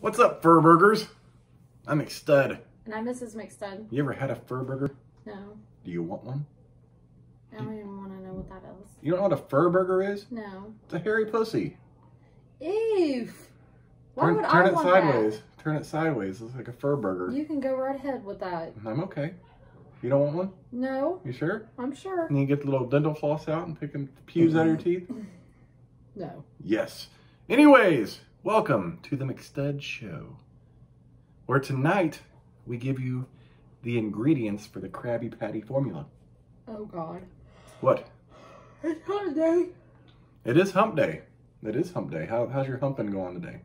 What's up, fur burgers? I'm McStud. And I'm Mrs. McStud. You ever had a fur burger? No. Do you want one? I don't even want to know what that is. You don't know what a fur burger is? No. It's a hairy pussy. Ew. Why would turn I it want sideways. that? Turn it sideways. It's like a fur burger. You can go right ahead with that. I'm okay. You don't want one? No. You sure? I'm sure. And you get the little dental floss out and pick the pews out of your teeth? No. Yes. Anyways, welcome to the McStud Show, where tonight we give you the ingredients for the Krabby Patty formula. Oh, God. What? It's hump day. It is hump day. It is hump day. How's your humping going today?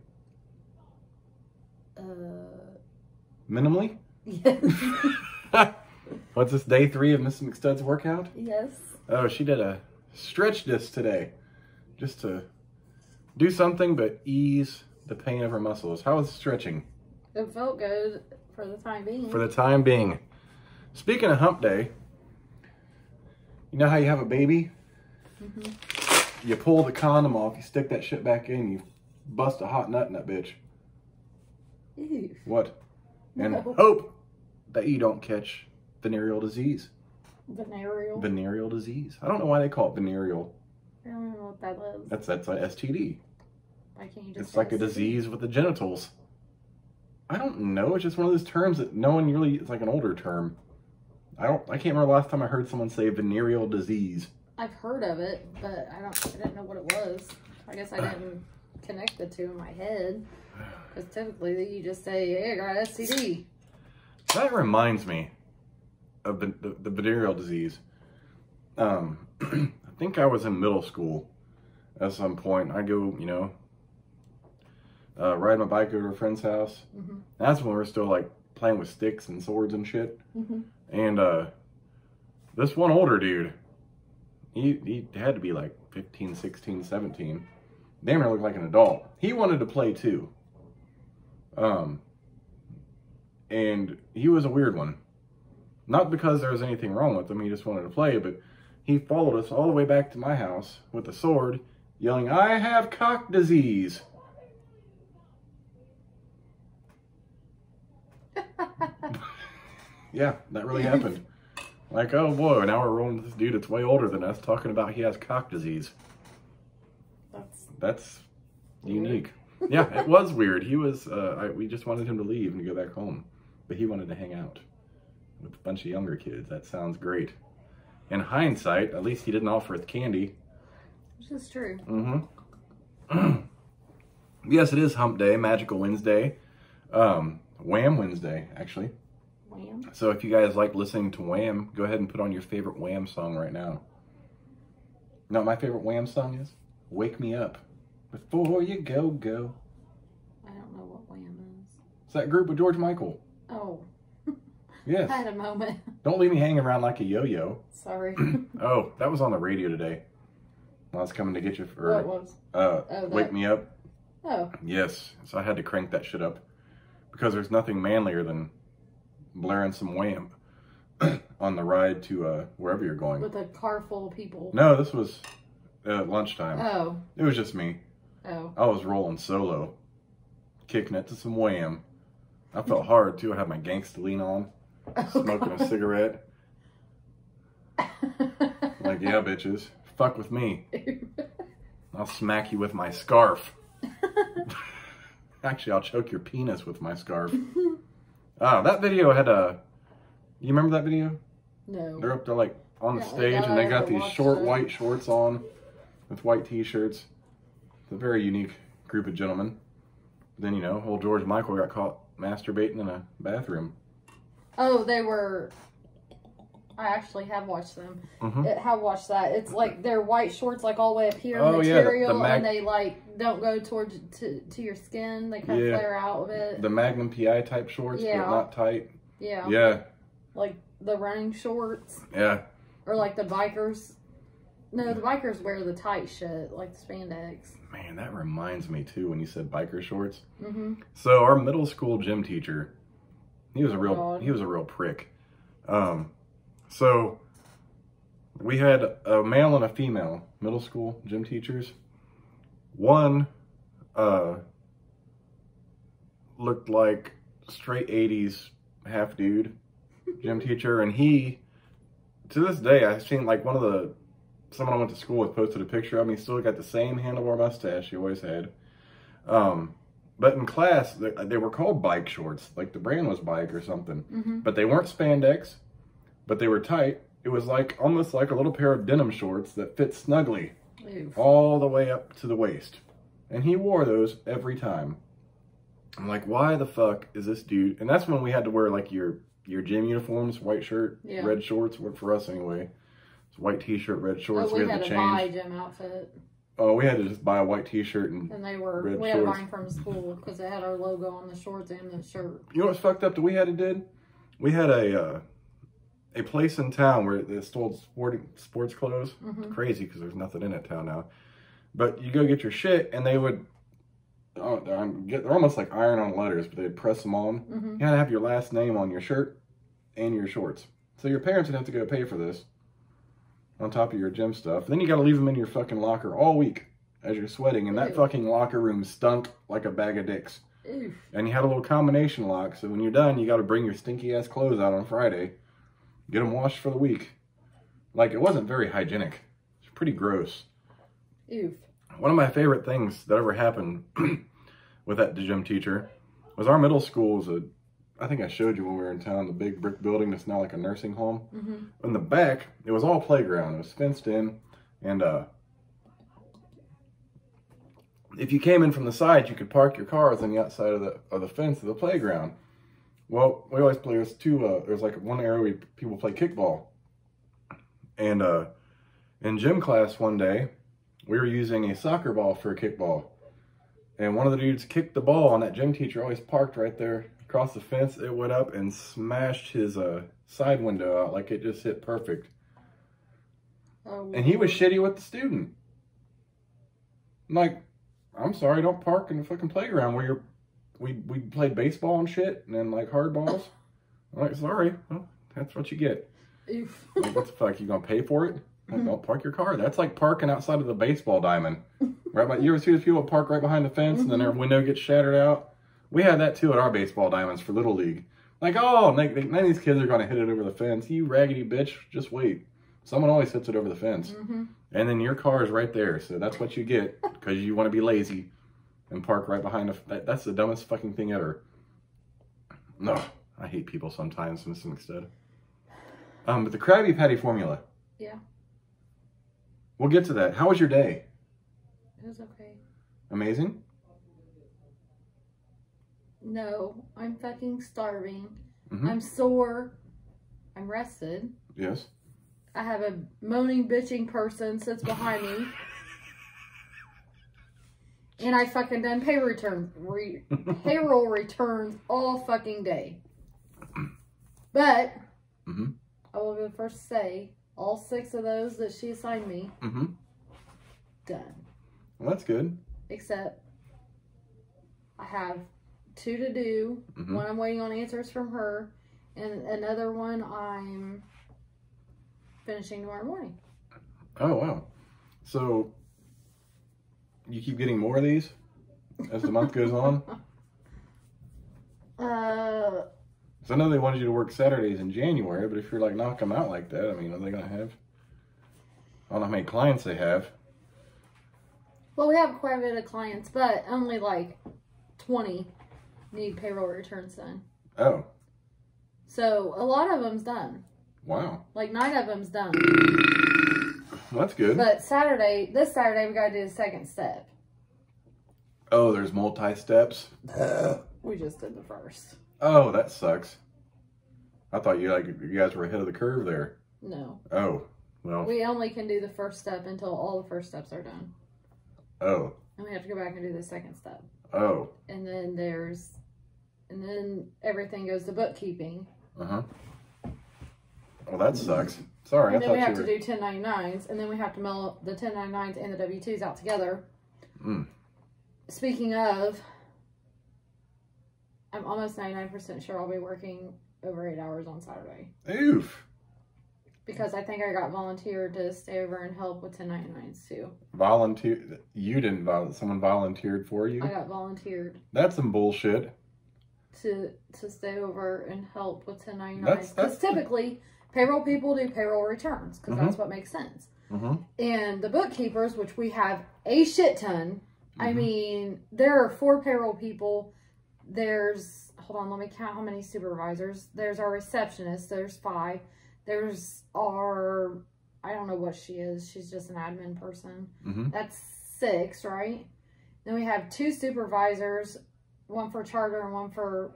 Minimally? Yes. What's this, day 3 of Mrs. McStud's workout? Yes. Oh, she did a stretch disc today. Just to do something but ease the pain of her muscles. How was stretching? It felt good for the time being. For the time being. Speaking of hump day, you know how you have a baby? Mm-hmm. You pull the condom off, you stick that shit back in, you bust a hot nut in that bitch. Ew. What? And No. hope that you don't catch venereal disease. Venereal. Venereal disease. I don't know why they call it venereal. I don't know what that is. That's an STD. Why can't you just It's like a disease with the genitals. I don't know. It's just one of those terms that no one really. It's like an older term. I can't remember last time I heard someone say venereal disease. I've heard of it, but I didn't know what it was. I guess I didn't connect the two in my head. Because typically you just say, hey, I got STD. That reminds me of the venereal disease. I think I was in middle school at some point. I go, ride my bike over to a friend's house. Mm-hmm. That's when we were still like playing with sticks and swords and shit. Mm-hmm. And this one older dude, he had to be like 15, 16, 17. Damn near looked like an adult. He wanted to play too. And he was a weird one. Not because there was anything wrong with him, he just wanted to play, but he followed us all the way back to my house with a sword, yelling, "I have cock disease." Yeah, that really happened. Like, oh boy, now we're rolling with this dude that's way older than us talking about he has cock disease. That's unique. Yeah, it was weird. He was, we just wanted him to leave and go back home. But he wanted to hang out with a bunch of younger kids. That sounds great. In hindsight, at least he didn't offer us candy. Which is true. Mm-hmm. Yes, it is Hump Day, Magical Wednesday. Wham Wednesday, actually. Wham? So if you guys like listening to Wham, go ahead and put on your favorite Wham song right now. You know what my favorite Wham song is? Wake Me Up. Before you go. I don't know what Wham is. It's that group with George Michael. Oh. Yes. I had a moment. Don't leave me hanging around like a yo-yo. Sorry. Oh, that was on the radio today. I was coming to get you for... What was? Wake Me Up. Oh. Yes. So I had to crank that shit up. Because there's nothing manlier than blaring some Wham on the ride to wherever you're going. With a car full of people. No, this was lunchtime. Oh. It was just me. Oh. I was rolling solo. Kicking it to some Wham. I felt hard too. I had my gangsta lean on. Smoking a cigarette. Like, yeah, bitches. Fuck with me. I'll smack you with my scarf. Actually, I'll choke your penis with my scarf. That video had a... You remember that video? No. They're up there like on the stage and they got these short white shorts on with white t-shirts. It's a very unique group of gentlemen. Then, old George Michael got caught masturbating in a bathroom. Oh, they were... I actually have watched them. Mm-hmm. Have watched that. It's like their white shorts like all the way up here, material, and they like don't go towards to your skin. They kind of flare out a bit. The Magnum PI type shorts, but not tight. Yeah. Yeah. Like the running shorts. Yeah. Or like the bikers. No, the bikers wear the tight shit, like the spandex. Man, that reminds me too when you said biker shorts. Mm-hmm. So our middle school gym teacher, he was a real prick. So we had a male and a female middle school gym teachers. One looked like straight 80s half dude gym teacher, and he, to this day, I've seen like someone I went to school with posted a picture of him. He still got the same handlebar mustache he always had. But in class, they were called bike shorts. Like the brand was Bike or something. But they weren't spandex, but they were tight. It was like almost like a little pair of denim shorts that fit snugly all the way up to the waist. And he wore those every time. I'm like, why the fuck is this dude? And that's when we had to wear like your gym uniforms, white shirt, red shorts, for us anyway. It's white t-shirt, red shorts. Oh, we had to buy a gym outfit. Oh, we had to just buy a white t-shirt and they were red we shorts. had to buy them from school because they had our logo on the shorts and the shirt. You know what's fucked up that we had to do? We had a place in town where they sold sports clothes. It's crazy because there's nothing in that town now. But you go get your shit and they would, they're almost like iron-on letters, but they'd press them on. You had to have your last name on your shirt and your shorts. So your parents would have to go pay for this on top of your gym stuff. Then you got to leave them in your fucking locker all week as you're sweating. And that fucking locker room stunk like a bag of dicks. Ew. And you had a little combination lock. So when you're done, you got to bring your stinky ass clothes out on Friday. Get them washed for the week. Like, it wasn't very hygienic. It's pretty gross. Ew. One of my favorite things that ever happened with that gym teacher was our middle school was I think I showed you when we were in town, the big brick building that's now like a nursing home. In the back, it was all playground. It was fenced in. And if you came in from the side, you could park your cars on the outside of the fence of the playground. Well, we always play, there's like one area where people play kickball. And in gym class one day, we were using a soccer ball for a kickball. And one of the dudes kicked the ball, and that gym teacher always parked right there across the fence. It went up and smashed his side window out. Like, it just hit perfect. Oh, and he was shitty with the student. I'm like, I'm sorry, don't park in the fucking playground where we played baseball and shit, and then like hard balls. I'm like, sorry, well, that's what you get. Like, what the fuck, you gonna pay for it? Like, don't park your car. That's like parking outside of the baseball diamond. Right, but you ever see those people park right behind the fence and then their window gets shattered out? We had that too at our baseball diamonds for Little League. Like, oh, none of these kids are gonna hit it over the fence. You raggedy bitch, just wait. Someone always hits it over the fence. And then your car is right there. So that's what you get because you want to be lazy and park right behind that's the dumbest fucking thing ever. No, I hate people sometimes to some extent. But the Krabby Patty formula. Yeah. We'll get to that. How was your day? It was okay. Amazing? No, I'm fucking starving. I'm sore. I'm rested. Yes. I have a moaning, bitching person sits behind me. And I fucking done payroll returns all fucking day. But I will be the first to say, all 6 of those that she assigned me, done. Well, that's good. Except I have 2 to do. One I'm waiting on answers from her, and another one I'm finishing tomorrow morning. Oh, wow. So, you keep getting more of these as the month goes on? So I know they wanted you to work Saturdays in January, but if you're like knock them out like that, I mean, are they going to have, I don't know how many clients they have. Well, we have quite a bit of clients, but only like 20 need payroll returns done. Oh. So a lot of them's done. Wow. Like 9 of them's done. Well, that's good. But this Saturday, we got to do the 2nd step. Oh, there's multi-steps? We just did the first. Oh, that sucks. I thought you guys were ahead of the curve there. No. Oh, well. We only can do the first step until all the first steps are done. Oh. And we have to go back and do the 2nd step. Oh. And then everything goes to bookkeeping. Well, that sucks. Sorry, and then we have to do 1099s, and then we have to mail the 1099s and the W-2s out together. Speaking of, I'm almost 99% sure I'll be working over 8 hours on Saturday. Oof. Because I think I got volunteered to stay over and help with 1099s too. Volunteer? You didn't volunteer. Someone volunteered for you? I got volunteered. That's some bullshit. to stay over and help with 1099s. Because typically, payroll people do payroll returns because that's what makes sense. And the bookkeepers, which we have a shit ton. I mean, there are 4 payroll people. There's, hold on, let me count how many supervisors. There's our receptionist. There's 5. There's our, I don't know what she is. She's just an admin person. That's 6, right? Then we have 2 supervisors, one for charter and one for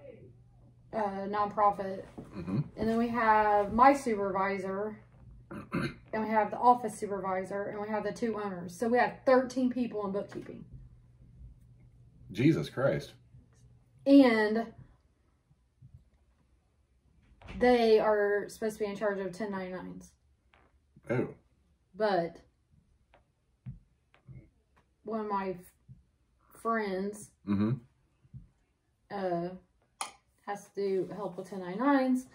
nonprofit. And then we have my supervisor, and we have the office supervisor, and we have the 2 owners. So we have 13 people in bookkeeping. Jesus Christ. And they are supposed to be in charge of 1099s. Oh. But one of my friends has to do help with 1099s,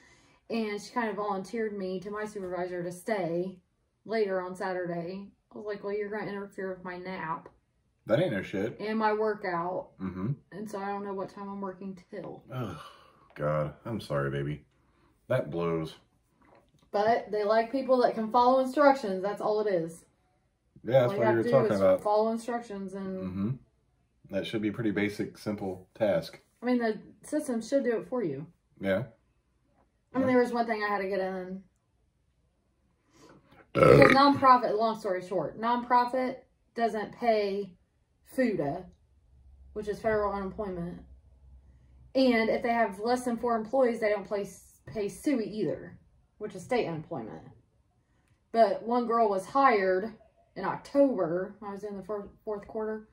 and she kind of volunteered me to my supervisor to stay later on Saturday. I was like, well, you're going to interfere with my nap. That ain't no shit. And my workout. And so I don't know what time I'm working till. Oh, God. I'm sorry, baby. That blows. But they like people that can follow instructions. That's all it is. Yeah, that's what you were talking about. Follow instructions and... That should be a pretty basic, simple task. I mean, the system should do it for you. Yeah. I mean, there was one thing I had to get in. Because nonprofit, long story short, nonprofit doesn't pay FUTA, which is federal unemployment. And if they have less than 4 employees, they don't pay SUI either, which is state unemployment. But one girl was hired in October, when I was in the fourth quarter.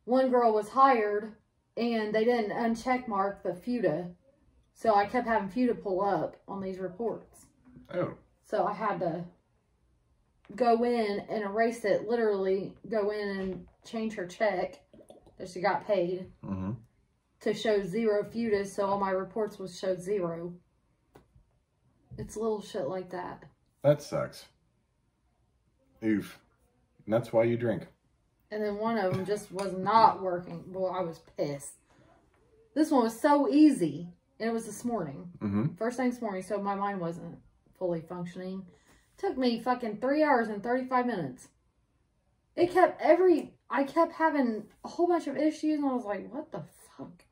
One girl was hired, and they didn't uncheck mark the FUTA. So I kept having FUTA pull up on these reports. Oh. So I had to go in and erase it, literally go in and change her check that she got paid to show 0 FUTA, so all my reports would show 0. It's little shit like that. That sucks. Oof. And that's why you drink. And then one of them just was not working. Well, I was pissed. This one was so easy. And it was this morning. First thing this morning, so my mind wasn't fully functioning. Took me fucking 3 hours and 35 minutes. I kept having a whole bunch of issues, and I was like, what the fuck?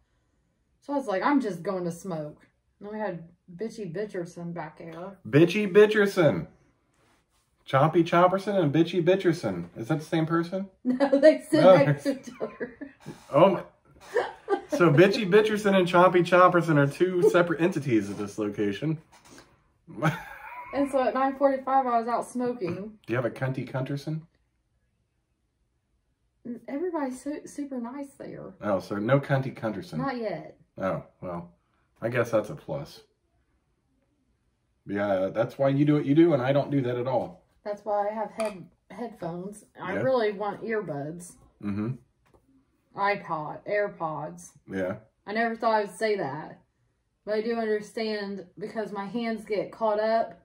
So I was like, I'm just going to smoke. And then we had Bitchy Bitcherson back there. Bitchy Bitcherson. Chompy Chomperson and Bitchy Bitcherson. Is that the same person? No, they sit next to each other. Oh my. So Bitchy Bitcherson and Chompy Chomperson are 2 separate entities at this location. And so at 9:45, I was out smoking. Do you have a Cunty Cunterson? Everybody's super nice there. Oh, so no Cunty Cunterson. Not yet. Oh, well, I guess that's a plus. Yeah, that's why you do what you do, and I don't do that at all. That's why I have headphones. I really want earbuds. iPod, AirPods. Yeah. I never thought I would say that. But I do understand because my hands get caught up.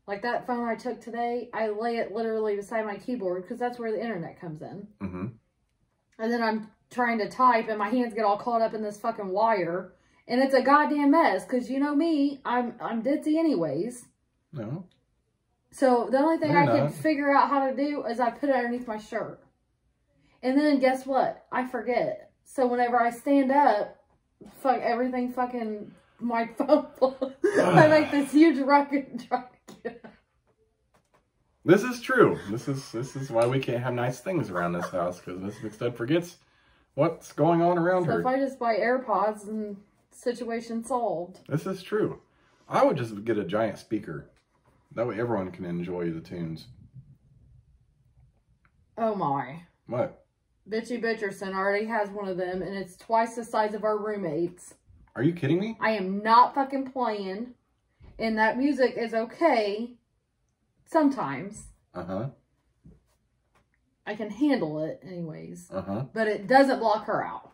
Like that phone I took today, I lay it literally beside my keyboard because that's where the internet comes in. And then I'm trying to type and my hands get all caught up in this fucking wire. And it's a goddamn mess because you know me, I'm ditzy anyways. No. So the only thing I can figure out how to do is I put it underneath my shirt. And then guess what? I forget. So whenever I stand up, fuck everything fucking my phone falls. I make this huge ruckus trying to get up. This is true. This is why we can't have nice things around this house, because Miss McStud forgets what's going on around her. If I just buy AirPods, and situation solved. This is true. I would just get a giant speaker. That way everyone can enjoy the tunes. Oh my. What? Bitchy Bitcherson already has one of them, and it's twice the size of our roommates. Are you kidding me? I am not fucking playing. And that music is okay. Sometimes. I can handle it anyways. But it doesn't block her out.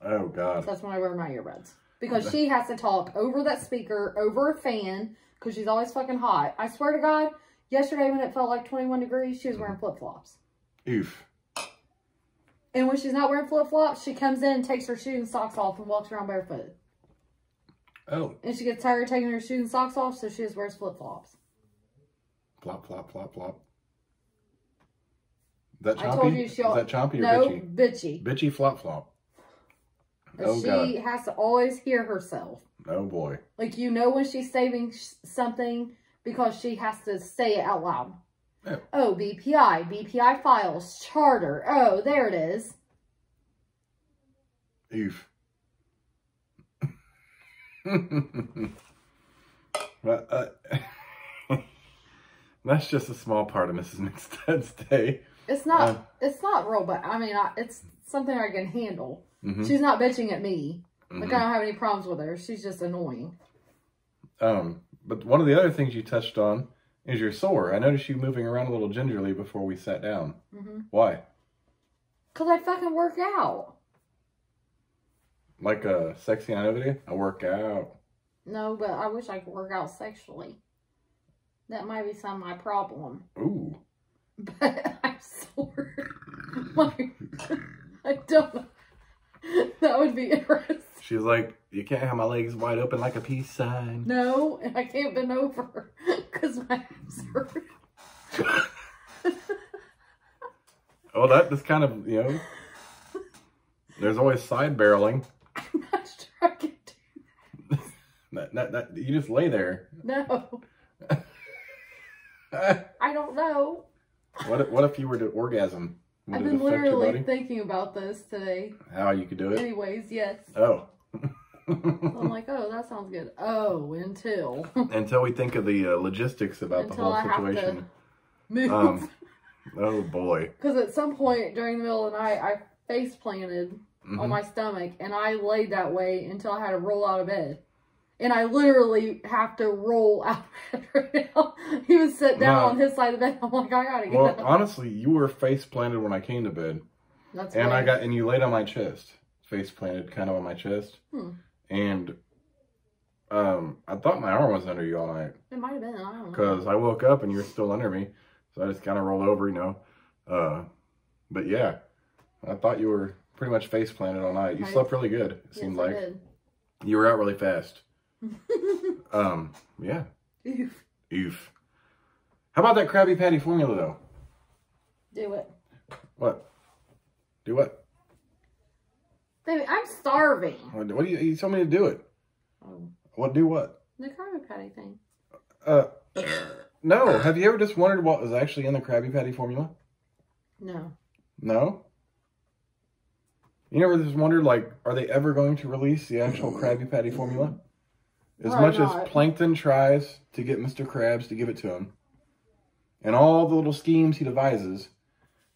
Oh, God. So that's when I wear my earbuds. Because she has to talk over that speaker, over a fan, because she's always fucking hot. I swear to God, yesterday when it felt like 21 degrees, she was wearing flip-flops. Oof. And when she's not wearing flip-flops, she comes in and takes her shoes and socks off and walks around barefoot. Oh. And she gets tired of taking her shoes and socks off, so she just wears flip-flops. Flop, flop, flop, flop. Is that chompy? I told you Is that chompy or no, bitchy? Bitchy. Bitchy flop flop. Oh, she has to always hear herself. Oh, boy. Like, you know when she's saving something because she has to say it out loud. Oh, BPI files, charter. Oh, there it is. Oof. That's just a small part of Mrs. Minstead's day. It's not real, but I mean, it's something I can handle. She's not bitching at me. Like, I don't have any problems with her. She's just annoying. But one of the other things you touched on is you're sore. I noticed you moving around a little gingerly before we sat down. Why? Because I fucking work out. Like a sexy on video? I work out. No, but I wish I could work out sexually. That might be some of my problem. Ooh. But I'm sore. I don't know. That would be interesting. She's like, you can't have my legs wide open like a peace sign. No, and I can't bend over because my abs hurt. Oh, that's kind of, you know, there's always side barreling. I'm not sure I can do that. You just lay there. No. I don't know. What if you were to orgasm? I've been literally thinking about this today. How you could do it? Anyways, yes. Oh. I'm like, oh, that sounds good. Oh, until we think of the logistics about the whole situation. Have to move. Oh boy. Because at some point during the middle of the night, I face planted on my stomach, and I laid that way until I had to roll out of bed. And I literally have to roll out of bed right now. He was sitting down on his side of the bed. I'm like, I gotta get up. Honestly, you were face planted when I came to bed. That's and weird. and you laid on my chest, face planted, kind of on my chest. And I thought my arm was under you all night. It might have been. I don't know. Because I woke up and you were still under me, so I just kind of rolled over, you know. But yeah, I thought you were pretty much face planted all night. You slept really good. It seemed like you were out really fast. Yeah. Oof. How about that Krabby Patty formula, though? Do it. What? Do what? Baby, I'm starving. What do you told me to do it? Oh. What? Do what? The Krabby Patty thing. No. Have you ever just wondered what was actually in the Krabby Patty formula? No. No? You never just wondered, like, are they ever going to release the actual Krabby Patty formula? As much as Plankton tries to get Mr. Krabs to give it to him, and all the little schemes he devises,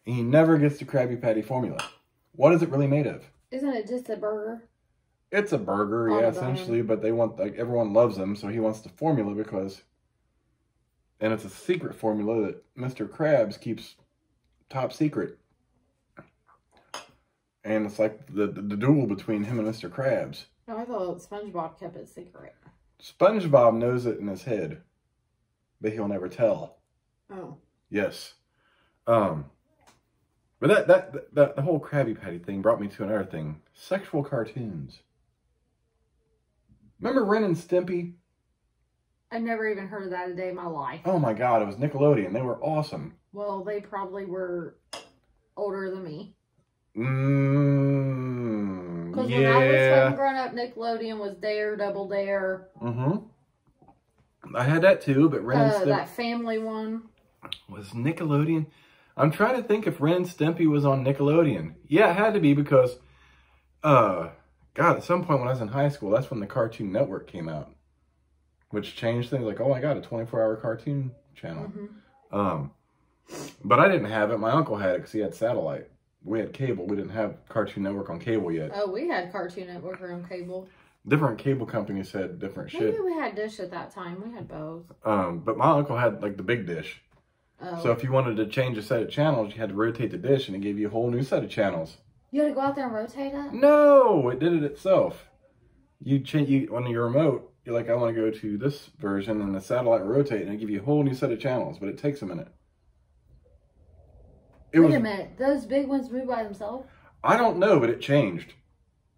he never gets the Krabby Patty formula. What is it really made of? Isn't it just a burger? It's a burger, yeah, essentially, but they want, like, everyone loves them, so he wants the formula because, and it's a secret formula that Mr. Krabs keeps top secret. And it's like the duel between him and Mr. Krabs. Oh, I thought SpongeBob kept it secret. SpongeBob knows it in his head, but he'll never tell. Oh. Yes. But the whole Krabby Patty thing brought me to another thing. Sexual cartoons. Remember Ren and Stimpy? I never even heard of that a day in my life. Oh my God, it was Nickelodeon. They were awesome. Well, they probably were older than me. Because when I was fucking growing up, Nickelodeon was Dare, Double Dare. I had that too, but Ren and Stimpy... that family one. Was Nickelodeon? I'm trying to think if Ren and Stimpy was on Nickelodeon. Yeah, it had to be because... God, at some point when I was in high school, that's when the Cartoon Network came out. Which changed things like, oh my God, a 24-hour cartoon channel. But I didn't have it. My uncle had it because he had satellite. We had cable. We didn't have Cartoon Network on cable yet. Oh, we had Cartoon Network on cable. Different cable companies had different shit. Maybe we had Dish at that time. We had both. But my uncle had, like, the big dish. Oh. So if you wanted to change a set of channels, you had to rotate the dish, and it gave you a whole new set of channels. You had to go out there and rotate it? No! It did it itself. On your remote, you're like, I want to go to this version, and the satellite rotate, and it give you a whole new set of channels, but it takes a minute. Wait a minute. Those big ones move by themselves? I don't know, but it changed.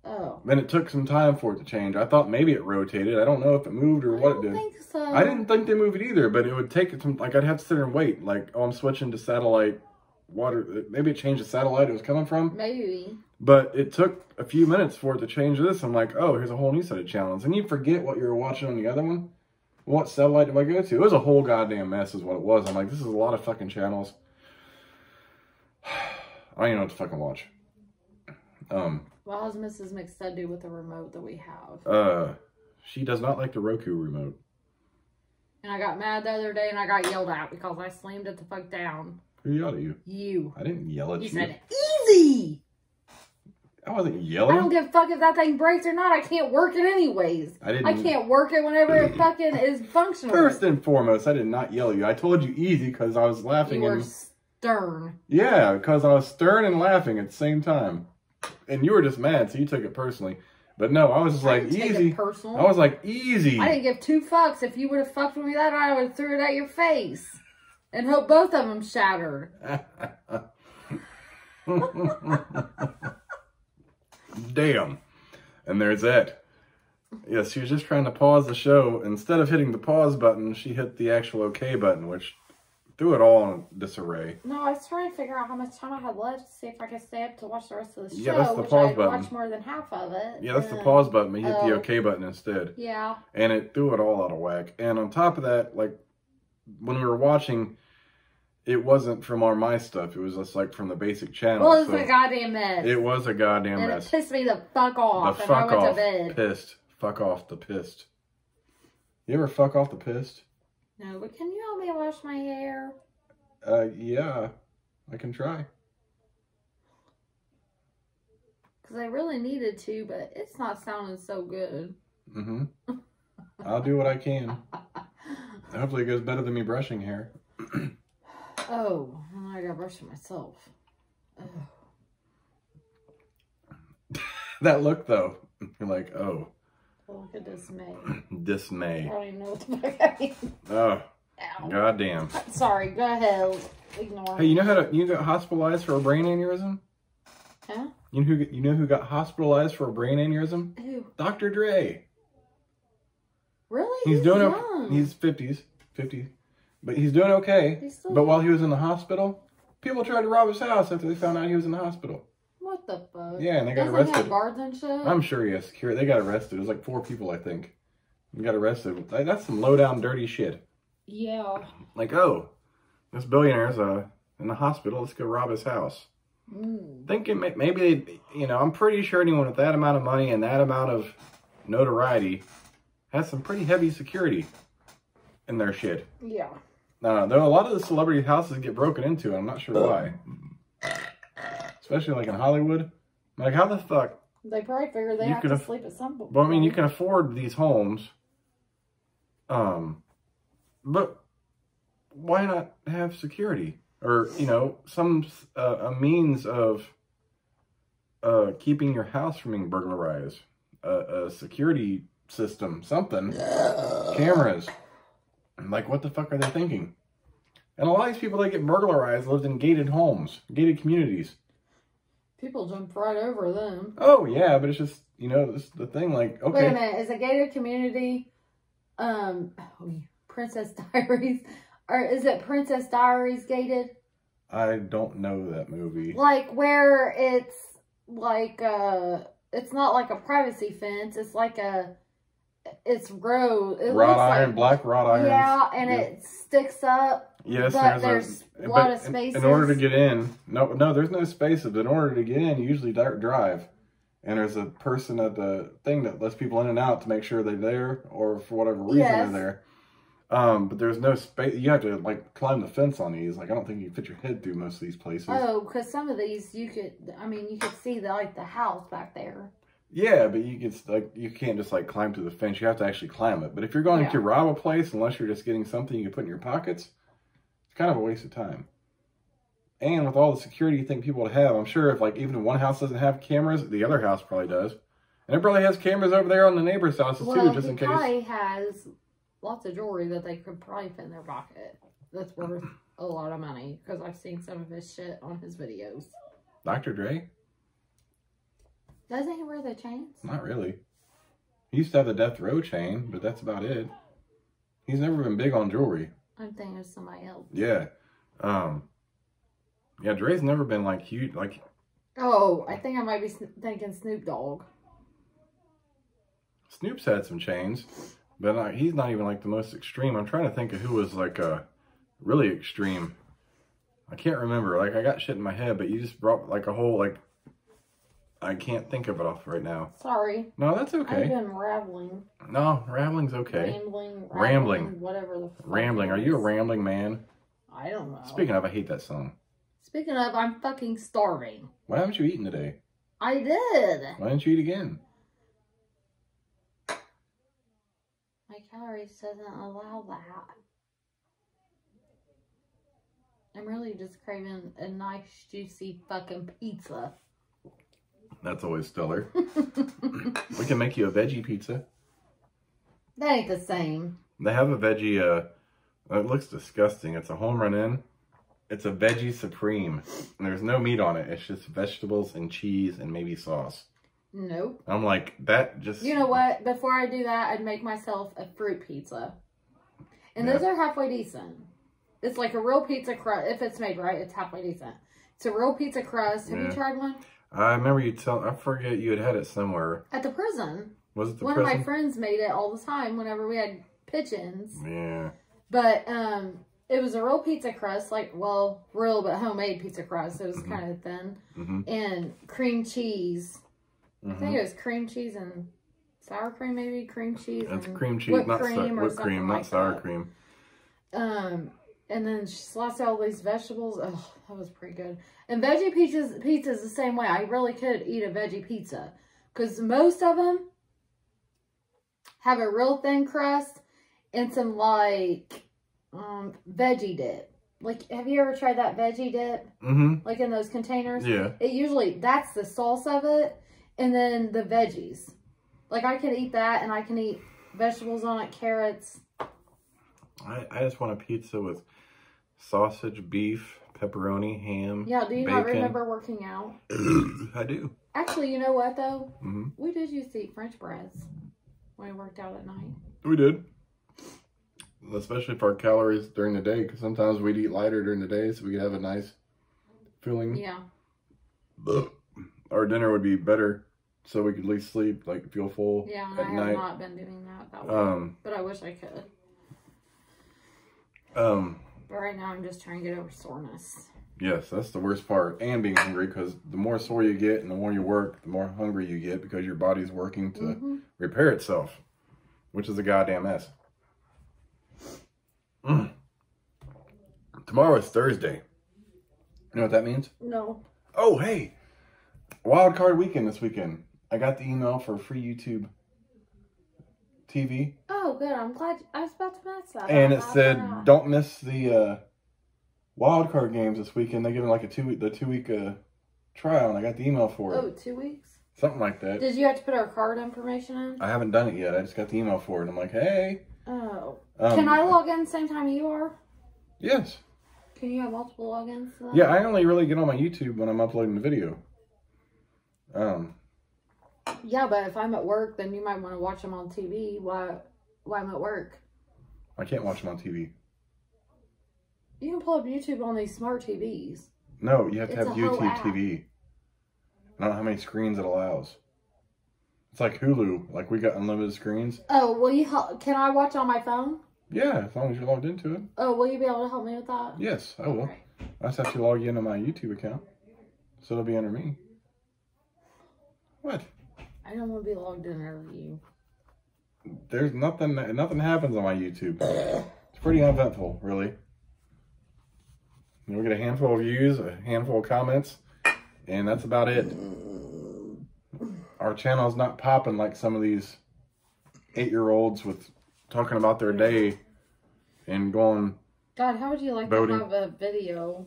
Oh. Then it took some time for it to change. I thought maybe it rotated. I don't know if it moved or what it did. I don't think so. I didn't think they moved it either, but it would take it some, like I'd have to sit there and wait. Like, oh, I'm switching to satellite water. Maybe it changed the satellite it was coming from. Maybe. But it took a few minutes for it to change this. I'm like, oh, here's a whole new set of channels. And you forget what you were watching on the other one. What satellite do I go to? It was a whole goddamn mess is what it was. I'm like, this is a lot of fucking channels. I don't even know what to fucking watch. What does Mrs. McStud do with the remote that we have? She does not like the Roku remote. And I got mad the other day and I got yelled at because I slammed it the fuck down. Who yelled at you? You. I didn't yell at you. You said, easy! I wasn't yelling. I don't give a fuck if that thing breaks or not. I can't work it anyways. I can't work it whenever it fucking is functional. First and foremost, I did not yell at you. I told you easy because I was laughing. You were stern. Yeah, because I was stern and laughing at the same time. And you were just mad, so you took it personally. But no, I was just like, easy. I was like, easy. I didn't give two fucks. If you would have fucked with me that night, I would have threw it at your face. And hope both of them shattered. Damn. And there's that. Yes, she was just trying to pause the show. Instead of hitting the pause button, she hit the actual OK button, which threw it all in disarray. No, I was trying to figure out how much time I had left to see if I could stay up to watch the rest of the show. Yeah, that's the pause button. I watched more than half of it. Yeah, that's the pause button, but you hit the OK button instead. Yeah. And it threw it all out of whack. And on top of that, like, when we were watching, it wasn't from my stuff. It was just like from the basic channel. Well, it was a goddamn mess. It was a goddamn mess. And it pissed me the fuck off. The fuck and I went off. to bed. Pissed. Fuck off the pissed. You ever fuck off the pissed? No, but can you help me wash my hair? Yeah. I can try. Because I really needed to, but it's not sounding so good. Mm-hmm. I'll do what I can. Hopefully it goes better than me brushing hair. Oh, I gotta brush it myself. Oh. That look, though. You're like, oh. Look at dismay. Dismay. I don't even know what the fuck I mean. Oh. Ow. Goddamn. Sorry, go ahead. Ignore Hey, you know you got hospitalized for a brain aneurysm? Huh? You know who got hospitalized for a brain aneurysm? Who? Dr. Dre. Really? He's doing okay. He's 50s. But he's doing okay. But while he was in the hospital, people tried to rob his house after they found out he was in the hospital. What the fuck? Yeah, and they got arrested. He have guards and shit? I'm sure he has security. They got arrested. It was like 4 people, I think. They got arrested. That's some low-down, dirty shit. Yeah. Like, oh, this billionaire's in the hospital. Let's go rob his house. Thinking maybe, I'm pretty sure anyone with that amount of money and that amount of notoriety has some pretty heavy security in their shit. Yeah. Though a lot of the celebrity houses get broken into, and I'm not sure why. Especially like in Hollywood. Like, how the fuck? They probably figure they have to sleep at some point. Well, I mean, you can afford these homes. But why not have security? Or, some a means of keeping your house from being burglarized. A security system, something. Cameras. Like, what the fuck are they thinking? And a lot of these people that get burglarized lived in gated homes, gated communities. People jump right over them. Oh, yeah, but it's just, this the thing, like, okay. Wait a minute, is a gated community, Princess Diaries, or is it Princess Diaries gated? I don't know that movie. Like, where it's, like, it's not like a privacy fence, it's like it's road. Wrought iron, black wrought iron. Yeah, and it sticks up. Yes, but there's a lot of spaces. In order to get in, no, there's no spaces. But in order to get in, you usually drive. And there's a person at the thing that lets people in and out to make sure they're there, or for whatever reason they're there. But there's no space. You have to, like, climb the fence on these. Like, I don't think you can fit your head through most of these places. Oh, because some of these you could see the house back there. Yeah, but you can't just like climb to the fence. You have to actually climb it. But if you're going to rob a place, unless you're just getting something you can put in your pockets, it's kind of a waste of time. And with all the security you think people would have, I'm sure if even if one house doesn't have cameras, the other house probably does. And it probably has cameras over there on the neighbor's houses too, just in case. Well, he probably has lots of jewelry that they could probably fit in their pocket. That's worth a lot of money, because I've seen some of his shit on his videos. Dr. Dre? Doesn't he wear the chains? Not really. He used to have the Death Row chain, but that's about it. He's never been big on jewelry. I'm thinking of somebody else. Yeah. Yeah, Dre's never been like huge, like... Oh, I think I might be thinking Snoop Dogg. Snoop's had some chains, but he's not even like the most extreme. I'm trying to think of who was like really extreme. I can't remember. Like, I got shit in my head, but you just brought like a whole, like... I can't think of it off right now. Sorry. No, that's okay. I've been rambling. No, rambling's okay. Rambling. Whatever the fuck. Rambling. Are you a rambling man? I don't know. Speaking of, I hate that song. Speaking of, I'm fucking starving. Why haven't you eaten today? I did. Why didn't you eat again? My calories doesn't allow that. I'm really just craving a nice, juicy fucking pizza. That's always stellar. We can make you a veggie pizza. That ain't the same. They have a veggie, it looks disgusting. It's a home run in. It's a veggie supreme. And there's no meat on it. It's just vegetables and cheese and maybe sauce. Nope. I'm like, that just... You know what? Before I do that, I'd make myself a fruit pizza. And those are halfway decent. It's like a real pizza crust. If it's made right, it's halfway decent. It's a real pizza crust. Have you tried one? I remember you I forget you had it somewhere. At the prison. Was it the prison? One of my friends made it all the time whenever we had pitch-ins. Yeah. But it was a real pizza crust, like, well, real but homemade pizza crust. It was kind of thin. And cream cheese. I think it was cream cheese and sour cream, maybe cream cheese. It's and cream cheese, whipped not cream, whipped cream, not sour cream. And then she sliced out all these vegetables. Oh, that was pretty good. And veggie pizza's the same way. I really could eat a veggie pizza. Because most of them have a real thin crust and some, like, veggie dip. Like, have you ever tried that veggie dip? Like in those containers? Yeah. It usually, that's the sauce of it. And then the veggies. Like, I can eat that and I can eat vegetables on it, carrots. I just want a pizza with sausage, beef, pepperoni, ham, Yeah, do you bacon. not remember working out? I do. Actually, you know what, though? We did used to eat French breads when we worked out at night. We did. Especially for our calories during the day, because sometimes we'd eat lighter during the day, so we could have a nice filling. Yeah. Our dinner would be better, so we could at least sleep, like, feel full Yeah, at and I have not been doing that way. But I wish I could. But right now, I'm just trying to get over soreness. Yes, that's the worst part. And being hungry, because the more sore you get and the more you work, the more hungry you get, because your body's working to repair itself, which is a goddamn mess. Tomorrow is Thursday. You know what that means? No. Oh, hey! Wild Card Weekend this weekend. I got the email for free YouTube TV. Oh, good. I'm glad. I was about to ask that. And it said, don't miss the wild card games this weekend. They're giving like a 2-week trial, and I got the email for it. Oh, 2 weeks? Something like that. Did you have to put our card information in? I haven't done it yet. I just got the email for it. I'm like, hey. Oh. Can I log in the same time you are? Yes. Can you have multiple logins to that? Yeah, I only really get on my YouTube when I'm uploading the video. Yeah, but if I'm at work, then you might want to watch them on TV while I'm at work. I can't watch them on TV. You can pull up YouTube on these smart TVs. No, you have to have YouTube TV. I don't know how many screens it allows. It's like Hulu. Like, we got unlimited screens. Oh, can I watch on my phone? Yeah, as long as you're logged into it. Oh, will you be able to help me with that? Yes, I will. Okay. I just have to log into my YouTube account. So it'll be under me. What? I don't want to be logged in under you. There's nothing happens on my YouTube. It's pretty uneventful, really. We get a handful of views, a handful of comments, and that's about it. Our channel's not popping like some of these 8-year-olds with talking about their day and going God, how would you like boating. to have a video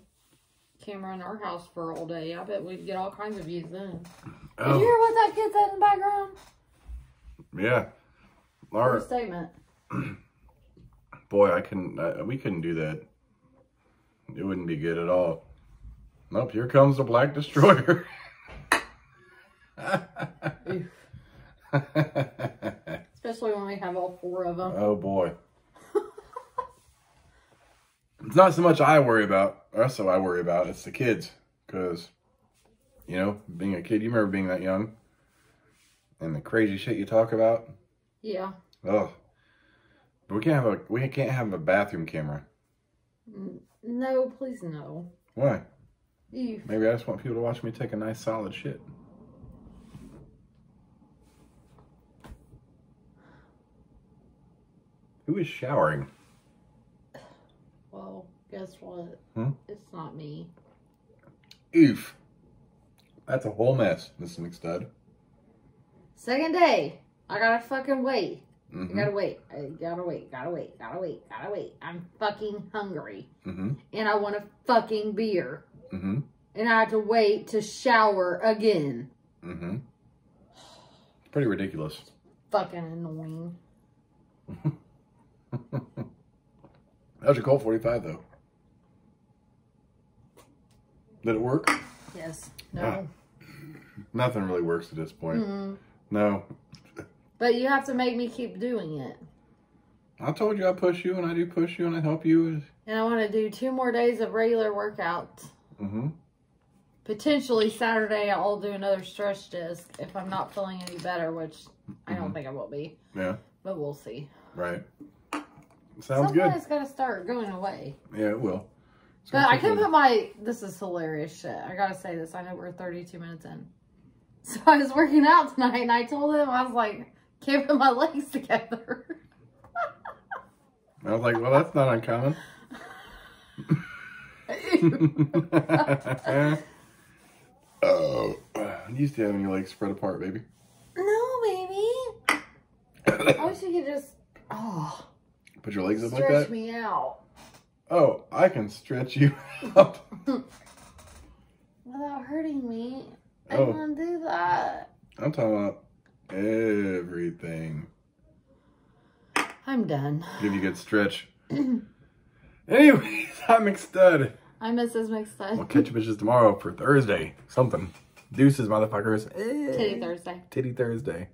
camera in our house for all day? I bet we'd get all kinds of views then. Did you hear what that kid said in the background? Yeah. Our statement. Boy, we couldn't do that. It wouldn't be good at all. Nope, here comes the Black Destroyer. Especially when we have all 4 of them. Oh boy. It's not so much I worry about, or so I worry about, it's the kids. Because, you know, being a kid, you remember being that young? And the crazy shit you talk about? Yeah. Oh. But we can't have a bathroom camera. No, please no. Why? Ew. Maybe I just want people to watch me take a nice solid shit. Who is showering? Well, guess what? It's not me. Oof. That's a whole mess, Miss McStud. Second day. I gotta fucking wait. I gotta wait. Gotta wait. I'm fucking hungry. And I want a fucking beer. And I have to wait to shower again. It's pretty ridiculous. It's fucking annoying. That was a Colt 45, though. Did it work? Yes. No. Nothing really works at this point. No. But you have to make me keep doing it. I told you I push you, and I do push you, and I help you. And I want to do 2 more days of regular workouts. Potentially Saturday, I'll do another stretch disc if I'm not feeling any better, which I don't think I will be. Yeah. But we'll see. Right. Sounds good. Somebody's got to start going away. Yeah, it will. But I can put my... This is hilarious shit. I got to say this. I know we're 32 minutes in. So I was working out tonight, and I told him, I was like, can't put my legs together. I was like, well, that's not uncommon. Oh, you used to having your legs spread apart, baby. No, baby. I wish you could just, put your legs up like that? Stretch me out. Oh, I can stretch you up. Without hurting me. I want to do that. I'm talking about everything. I'm done. Give you a good stretch. Anyways, I'm McStud. I'm Mrs. McStud. We'll catch you bitches tomorrow for Thursday. Something. Deuces, motherfuckers. Titty Thursday. Titty Thursday.